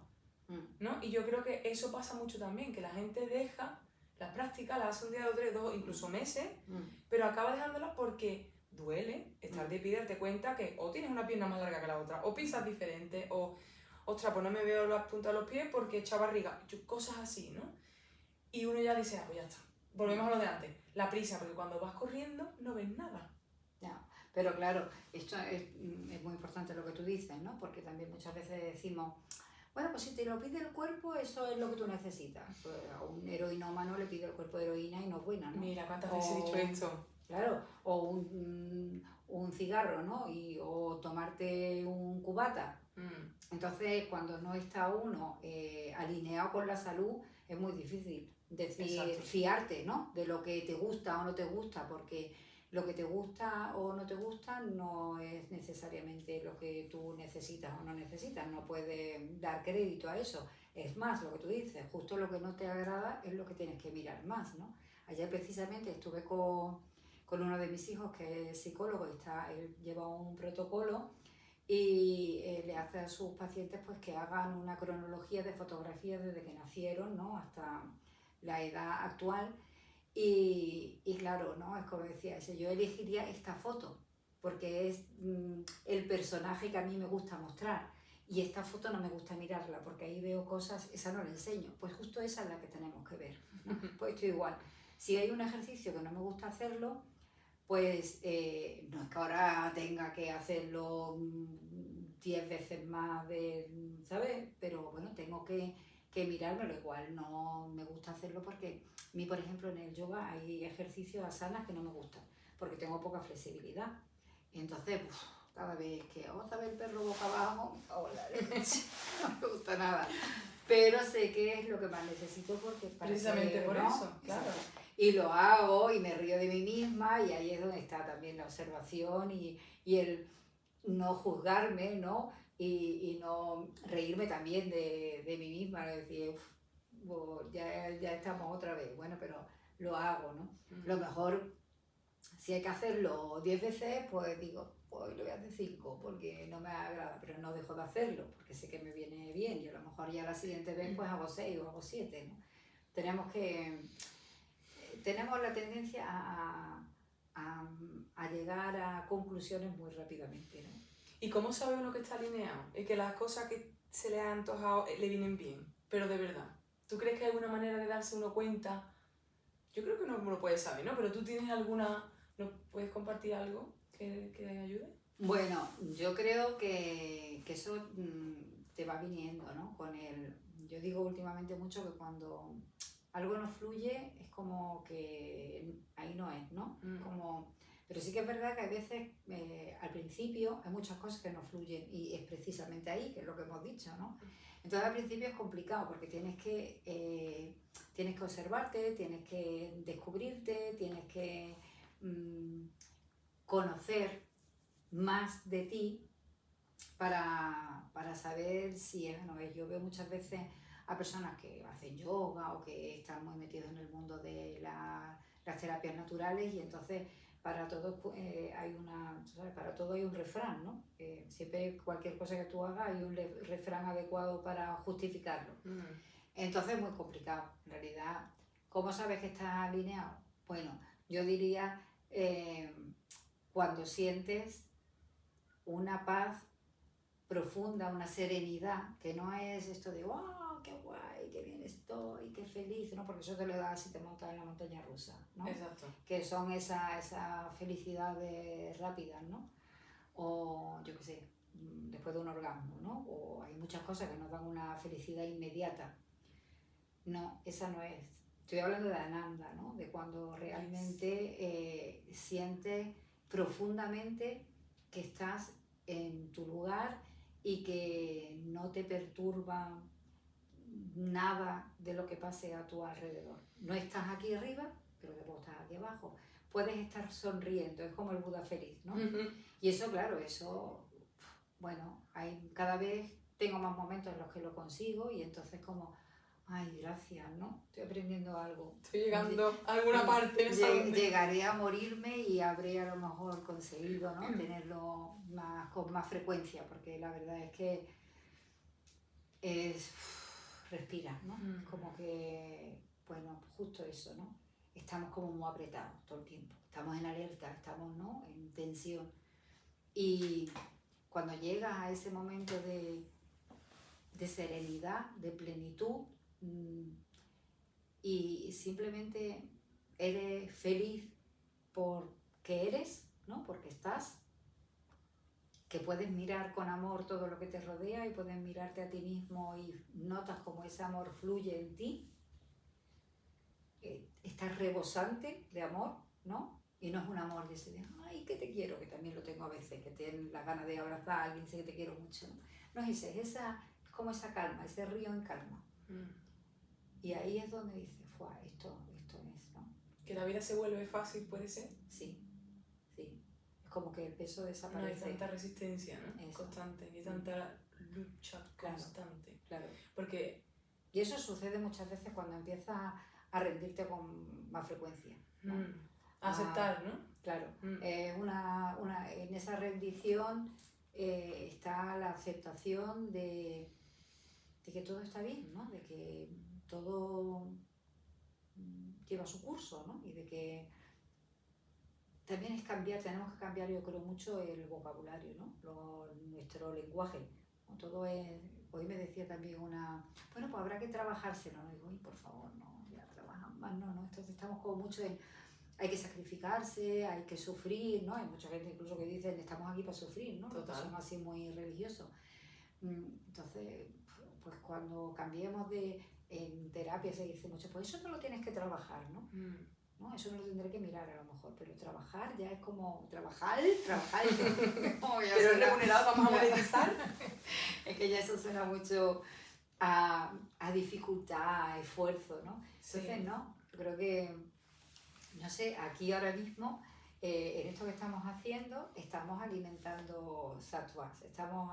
¿no? Y yo creo que eso pasa mucho también, que la gente deja las prácticas, las hace un día, dos, incluso meses, pero acaba dejándolas porque duele estar de pie y darte cuenta que o tienes una pierna más larga que la otra, o pisas diferente, o ostras, pues no me veo las puntas de los pies porque he echado barriga, cosas así, ¿no? Y uno ya dice, pues ya está, volvemos a lo de antes, la prisa, porque cuando vas corriendo no ves nada. Ya, pero claro, esto es muy importante lo que tú dices, ¿no? Porque también muchas veces decimos, bueno, pues si te lo pide el cuerpo, eso es lo que tú necesitas. Pues a un heroinómano le pide el cuerpo de heroína y no es buena, ¿no? Mira, ¿cuántas veces he dicho esto? Claro, o un cigarro, ¿no? O tomarte un cubata. Entonces, cuando no está uno alineado con la salud, es muy difícil decir, fiarte, ¿no? De lo que te gusta o no te gusta, porque lo que te gusta o no te gusta no es necesariamente lo que tú necesitas o no necesitas, no puedes dar crédito a eso. Es más, lo que tú dices, justo lo que no te agrada es lo que tienes que mirar más, ¿no? Ayer precisamente estuve con uno de mis hijos que es psicólogo y él lleva un protocolo y le hace a sus pacientes pues que hagan una cronología de fotografías desde que nacieron, ¿no? Hasta la edad actual. Y claro, ¿no? Es como decía ese, yo elegiría esta foto porque es el personaje que a mí me gusta mostrar y esta foto no me gusta mirarla porque ahí veo cosas, esa no la enseño, pues justo esa es la que tenemos que ver, ¿no? Pues esto igual, si hay un ejercicio que no me gusta hacerlo, pues no es que ahora tenga que hacerlo 10 veces más, ¿sabes? Pero bueno, tengo que mirármelo igual, no me gusta hacerlo porque a mí, por ejemplo, en el yoga hay ejercicios asanas que no me gustan, porque tengo poca flexibilidad. Y entonces, cada vez que vamos a ver el perro boca abajo, no me gusta nada. Pero sé que es lo que más necesito porque precisamente por eso, claro. Y lo hago y me río de mí misma y ahí es donde está también la observación y el no juzgarme, ¿no? Y no reírme también de mí misma, ¿no? Decir, ya estamos otra vez, bueno, pero lo hago, ¿no? Lo mejor, si hay que hacerlo 10 veces, pues digo, pues lo voy a hacer 5 porque no me agrada, pero no dejo de hacerlo porque sé que me viene bien y a lo mejor ya la siguiente vez pues hago 6 o hago 7, ¿no? Tenemos la tendencia a llegar a conclusiones muy rápidamente, ¿no? ¿Y cómo sabe uno que está alineado? Y que las cosas que se le han antojado le vienen bien, pero de verdad. ¿Tú crees que hay alguna manera de darse uno cuenta? Yo creo que no lo puedes saber, ¿no? Pero tú tienes alguna... ¿No puedes compartir algo que ayude? Bueno, yo creo que eso te va viniendo, ¿no? Yo digo últimamente mucho que cuando algo no fluye es como que ahí no es, ¿no? Pero sí que es verdad que a veces al principio hay muchas cosas que no fluyen y es precisamente ahí, que es lo que hemos dicho, ¿no? Entonces al principio es complicado porque tienes que observarte, tienes que descubrirte, tienes que conocer más de ti para saber si es o no es. Yo veo muchas veces a personas que hacen yoga o que están muy metidos en el mundo de la las terapias naturales y entonces para todo para todo hay un refrán, ¿no? Siempre cualquier cosa que tú hagas hay un refrán adecuado para justificarlo. Entonces es muy complicado, en realidad. ¿Cómo sabes que estás alineado? Bueno, yo diría cuando sientes una paz profunda, una serenidad, que no es esto de ¡wow! ¡Qué guay! ¡Qué bien estoy! ¡Qué feliz! ¿No? Porque eso te lo das si te montas en la montaña rusa, ¿no? Exacto. Que son esa felicidades rápidas, ¿no? O yo qué sé, después de un orgasmo, ¿no? O hay muchas cosas que nos dan una felicidad inmediata. No, esa no es. Estoy hablando de Ananda, ¿no? De cuando realmente sientes profundamente que estás en tu lugar y que no te perturba nada de lo que pase a tu alrededor. No estás aquí arriba, pero tampoco estás aquí abajo. Puedes estar sonriendo, es como el Buda feliz, ¿no? Y eso, claro, bueno, cada vez tengo más momentos en los que lo consigo y entonces como, ay, gracias, ¿no? Estoy aprendiendo algo. Estoy llegando a alguna parte. Llegaré a morirme y habré a lo mejor conseguido, ¿no? Tenerlo con más frecuencia, porque la verdad es que respira, ¿no? Como que, bueno, justo eso, ¿no? Estamos como muy apretados todo el tiempo, estamos en alerta, estamos, ¿no? En tensión. Y cuando llegas a ese momento de serenidad, de plenitud, y simplemente eres feliz porque eres, ¿no? Porque estás, que puedes mirar con amor todo lo que te rodea y puedes mirarte a ti mismo y notas como ese amor fluye en ti, estás rebosante de amor, ¿no? Y no es un amor de ese de, ay, que te quiero, que también lo tengo a veces, que tienes las ganas de abrazar a alguien, sé que te quiero mucho. No es ese, es como esa calma, ese río en calma. Y ahí es donde dices, esto es, ¿no? Que la vida se vuelve fácil, ¿puede ser? Sí. Es como que el peso desaparece. No hay tanta resistencia, ¿no? Eso. Constante, ni tanta lucha constante. Claro. Porque... Y eso sucede muchas veces cuando empiezas a rendirte con más frecuencia, ¿no? Aceptar, ¿no? Claro. En esa rendición está la aceptación de que todo está bien, ¿no? De que todo lleva su curso, ¿no? Y de que también tenemos que cambiar, yo creo, mucho el vocabulario, ¿no? Nuestro lenguaje. ¿No? Todo es, hoy me decía también bueno, pues habrá que trabajárselo, ¿no? Digo, por favor, no, ya trabajan más, no, entonces estamos como mucho en, hay que sacrificarse, hay que sufrir, ¿no? Hay mucha gente incluso que dicen, estamos aquí para sufrir, ¿no? Total. Son así muy religiosos. Entonces, pues cuando cambiemos en terapia se dice mucho, pues eso no lo tienes que trabajar, ¿no? ¿No? Eso no lo tendré que mirar a lo mejor, pero trabajar ya es como trabajar. Pero es remunerado, vamos a monetizar. Es que ya eso suena mucho a dificultad, a esfuerzo, ¿no? Entonces, Sí. no, yo creo que, no sé, aquí ahora mismo, en esto que estamos haciendo, estamos alimentando sattvas, estamos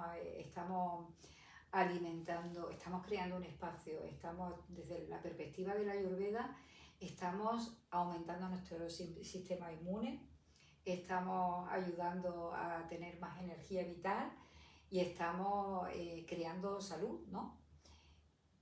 alimentando, estamos creando un espacio, estamos desde la perspectiva de la Ayurveda, estamos aumentando nuestro sistema inmune, estamos ayudando a tener más energía vital y estamos creando salud, ¿no?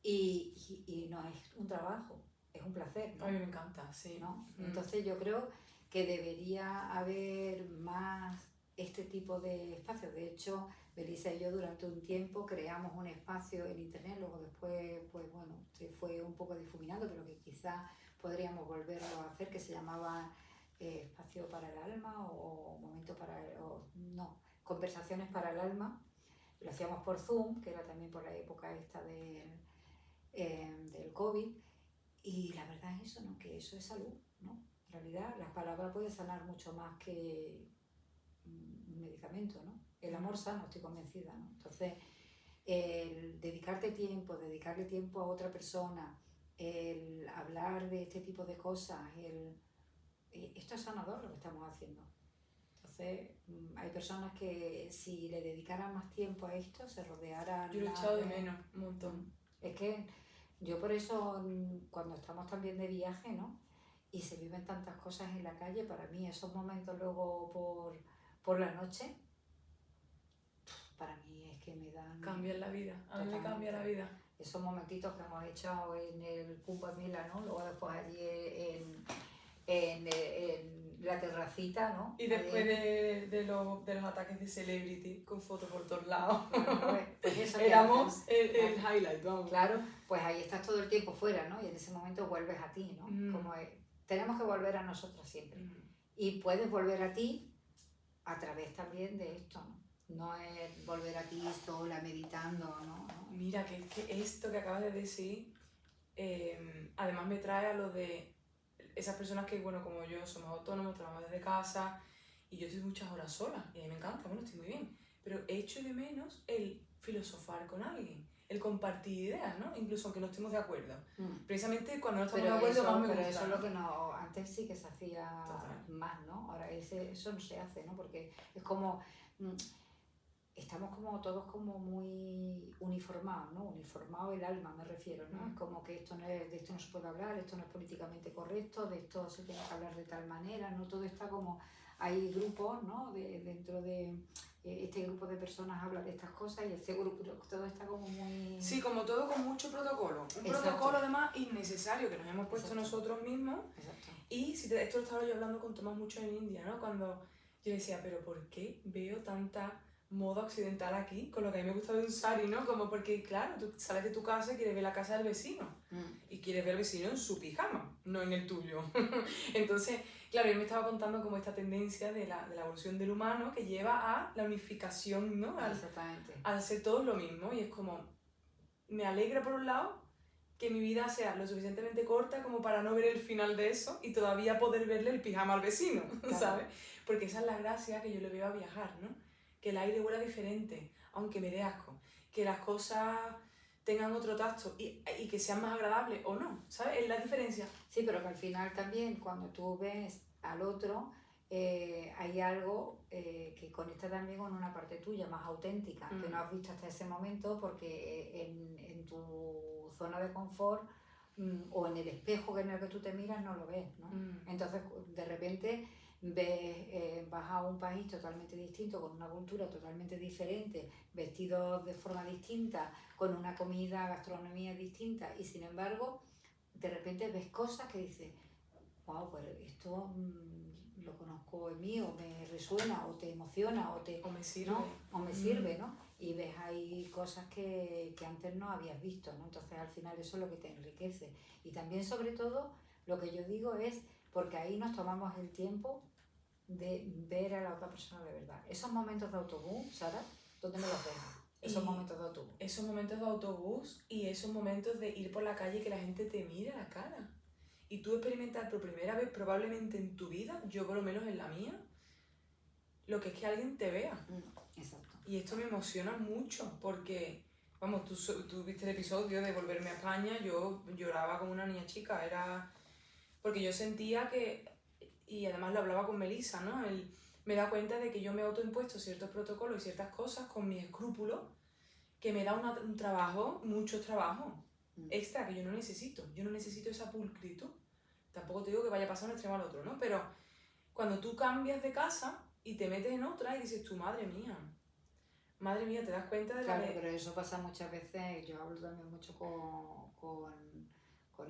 Y no es un trabajo, es un placer, ¿no? A mí me encanta, sí. ¿No? Entonces yo creo que debería haber más este tipo de espacios. De hecho, Belisa y yo durante un tiempo creamos un espacio en internet, luego después, pues bueno, se fue un poco difuminando, pero que quizá podríamos volverlo a hacer, que se llamaba Espacio para el Alma o Conversaciones para el Alma. Lo hacíamos por Zoom, que era también por la época esta del COVID, y la verdad es eso, ¿no? Que eso es salud, ¿no? En realidad las palabras pueden sanar mucho más que un medicamento, ¿no? El amor sana, estoy convencida, ¿no? Entonces, el dedicarle tiempo a otra persona, el hablar de este tipo de cosas, esto es sanador lo que estamos haciendo. Entonces, hay personas que si le dedicaran más tiempo a esto, se rodearan... Yo lo he echado de menos un montón. Es que yo por eso, cuando estamos también de viaje, ¿no? y se viven tantas cosas en la calle. Para mí esos momentos luego por la noche, para mí es que me dan... Cambian la vida, a mí me cambia la vida. Esos momentitos que hemos echado en el Pumpa Mila, ¿no? Luego después allí en la terracita, ¿no? Y después de los ataques de celebrity con fotos por todos lados. Claro, pues eso éramos el highlight, vamos. Claro, pues ahí estás todo el tiempo fuera, ¿no? Y en ese momento vuelves a ti, ¿no? Como tenemos que volver a nosotros siempre. Y puedes volver a ti a través también de esto, ¿no? No es volver a ti sola, meditando, ¿no? Mira, que esto que acabas de decir, además me trae a lo de esas personas que, bueno, como yo, somos autónomos, trabajamos desde casa, y yo estoy muchas horas sola, y a mí me encanta, bueno, estoy muy bien, pero echo de menos el filosofar con alguien, el compartir ideas, ¿no? Incluso aunque no estemos de acuerdo. Precisamente cuando no estamos de acuerdo más me gusta. Pero eso es lo que no, antes sí que se hacía más, ¿no? Ahora eso no se hace, ¿no? Porque es como... estamos como todos como muy uniformados, ¿no? Uniformado el alma, me refiero, ¿no? Es como que de esto no se puede hablar, esto no es políticamente correcto, de esto se tiene que hablar de tal manera, ¿no? Todo está como, hay grupos, ¿no? Dentro de este grupo de personas habla de estas cosas y este grupo, todo está como muy... Sí, como todo con mucho protocolo. Un protocolo además innecesario que nos hemos puesto nosotros mismos. Exacto. Y esto lo estaba yo hablando con Tomás mucho en India, ¿no? Cuando yo decía, pero ¿por qué veo tanta moda occidental aquí? Con lo que a mí me gusta de un sari, ¿no? Como porque, claro, tú sales de tu casa y quieres ver la casa del vecino. Y quieres ver al vecino en su pijama, no en el tuyo. Entonces, claro, yo me estaba contando como esta tendencia de la evolución del humano que lleva a la unificación, ¿no? Exactamente. Al ser todos lo mismo. Y es como, me alegra por un lado que mi vida sea lo suficientemente corta como para no ver el final de eso y todavía poder verle el pijama al vecino, claro. ¿Sabes? Porque esa es la gracia que yo le veo a viajar, ¿no? Que el aire huela diferente, aunque me dé asco. Que las cosas tengan otro tacto y que sean más agradables o no, ¿sabes? Es la diferencia. Sí, pero que al final también cuando tú ves al otro, hay algo que conecta también con una parte tuya más auténtica, que no has visto hasta ese momento porque en tu zona de confort o en el espejo en el que tú te miras no lo ves, ¿no? Entonces de repente vas a un país totalmente distinto, con una cultura totalmente diferente, vestidos de forma distinta, con una comida, gastronomía distinta y sin embargo de repente ves cosas que dices, wow, pues esto lo conozco en mí, o me resuena, o te emociona, o me sirve, ¿no? O me sirve, ¿no? Y ves ahí cosas que antes no habías visto, ¿no? Entonces al final eso es lo que te enriquece. Y también sobre todo lo que yo digo es, porque ahí nos tomamos el tiempo de ver a la otra persona de verdad. Esos momentos de autobús, Sara, ¿dónde me los ves? Esos momentos de autobús. Esos momentos de autobús y esos momentos de ir por la calle y que la gente te mire a la cara. Y tú experimentar por primera vez probablemente en tu vida, yo por lo menos en la mía, lo que es que alguien te vea. Exacto. Y esto me emociona mucho porque, vamos, tú viste el episodio de Volverme a España, yo lloraba como una niña chica, era... Porque yo sentía que, y además lo hablaba con Melissa, ¿no? Me da cuenta de que yo me he autoimpuesto ciertos protocolos y ciertas cosas con mis escrúpulos que me da un trabajo, mucho trabajo extra que yo no necesito. Yo no necesito esa pulcritud. Tampoco te digo que vaya a pasar un extremo al otro, ¿no? Pero cuando tú cambias de casa y te metes en otra y dices, madre mía, te das cuenta de claro, pero eso pasa muchas veces. Yo hablo también mucho con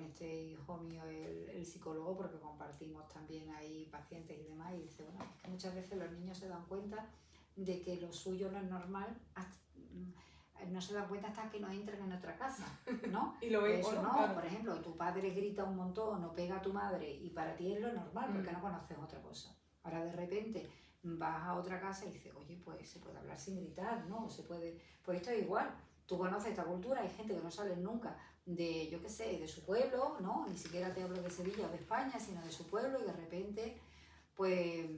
este hijo mío, el psicólogo, porque compartimos también ahí pacientes y demás, y dice, bueno, es que muchas veces los niños se dan cuenta de que lo suyo no es normal, no se dan cuenta hasta que no entran en otra casa, ¿no? Y lo ven, eso, ¿no? ¿no? Claro. Por ejemplo, tu padre grita un montón o pega a tu madre y para ti es lo normal porque no conoces otra cosa. Ahora de repente vas a otra casa y dices, oye, pues se puede hablar sin gritar, ¿no? Se puede... Pues esto es igual. Tú conoces esta cultura, hay gente que no sale nunca de, yo qué sé, de su pueblo, ¿no? Ni siquiera te hablo de Sevilla o de España, sino de su pueblo y de repente, pues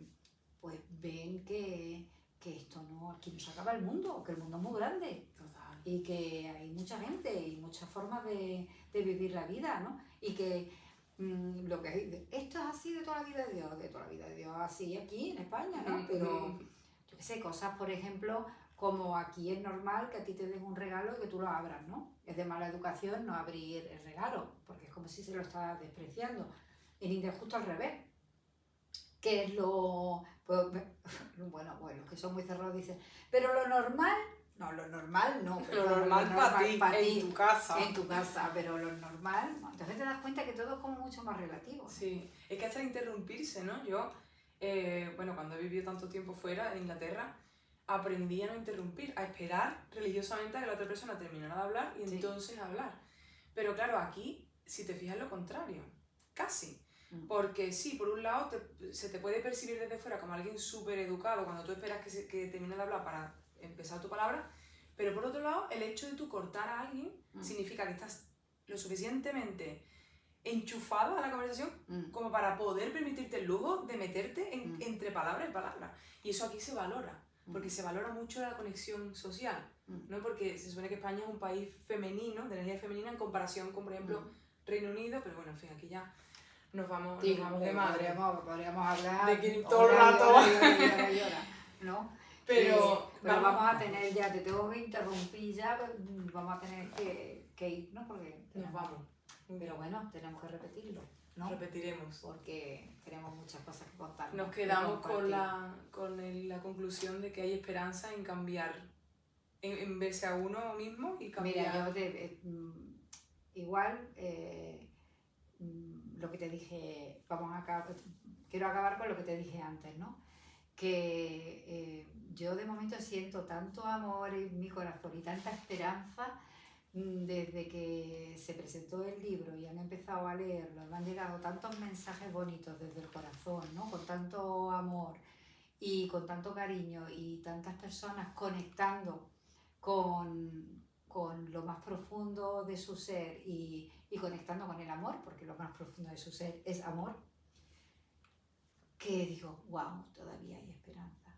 ven que esto no, aquí no se acaba el mundo, que el mundo es muy grande. Total. Y que hay mucha gente y muchas formas de vivir la vida, ¿no? Y que lo que hay, esto es así de toda la vida de Dios, así aquí en España, ¿no? Pero, yo qué sé, cosas, por ejemplo, como aquí es normal que a ti te den un regalo y que tú lo abras, ¿no? Es de mala educación no abrir el regalo, porque es como si se lo estás despreciando. En India es justo al revés. Que es lo... Pues, bueno, los que son muy cerrados dicen, pero lo normal... No, lo normal no. Lo normal para ti, en tu casa. En tu casa, pero lo normal... No. Entonces te das cuenta que todo es como mucho más relativo, ¿no? Sí, es que hasta interrumpirse, ¿no? Yo, bueno, cuando he vivido tanto tiempo fuera, en Inglaterra, aprendí a no interrumpir, a esperar religiosamente a que la otra persona terminara de hablar y entonces hablar. Pero claro, aquí, si te fijas, lo contrario, casi. Porque sí, por un lado se te puede percibir desde fuera como alguien súper educado cuando tú esperas que termine de hablar para empezar tu palabra, pero por otro lado, el hecho de tú cortar a alguien significa que estás lo suficientemente enchufada a la conversación como para poder permitirte el lujo de meterte entre palabra y palabra. Y eso aquí se valora, porque se valora mucho la conexión social, ¿no? Porque se supone que España es un país femenino, de energía femenina, en comparación con, por ejemplo, Reino Unido, pero bueno, en fin, aquí ya nos vamos de madre. Podríamos hablar de que todo el rato. Llora, ¿no? Pero vamos a tener ya, te tengo que interrumpir ya, vamos a tener que ir, ¿no? Porque nos vamos. Pero bueno, tenemos que repetirlo, ¿no? Repetiremos. Porque tenemos muchas cosas que contar. Nos quedamos con la conclusión de que hay esperanza en cambiar, en verse a uno mismo y cambiar. Mira, igual lo que te dije, quiero acabar con lo que te dije antes, ¿no? Que yo de momento siento tanto amor en mi corazón y tanta esperanza desde que se presentó el libro y han empezado a leerlo, me han llegado tantos mensajes bonitos desde el corazón, ¿no? Con tanto amor y con tanto cariño y tantas personas conectando con lo más profundo de su ser y conectando con el amor, porque lo más profundo de su ser es amor, que digo, wow, todavía hay esperanza.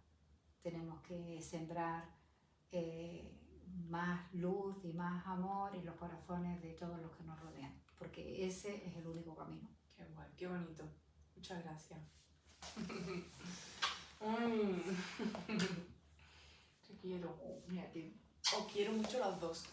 Tenemos que sembrar más luz y más amor en los corazones de todos los que nos rodean, porque ese es el único camino. Qué guay, qué bonito. Muchas gracias. Te quiero. Mira, tío. Os quiero mucho las dos.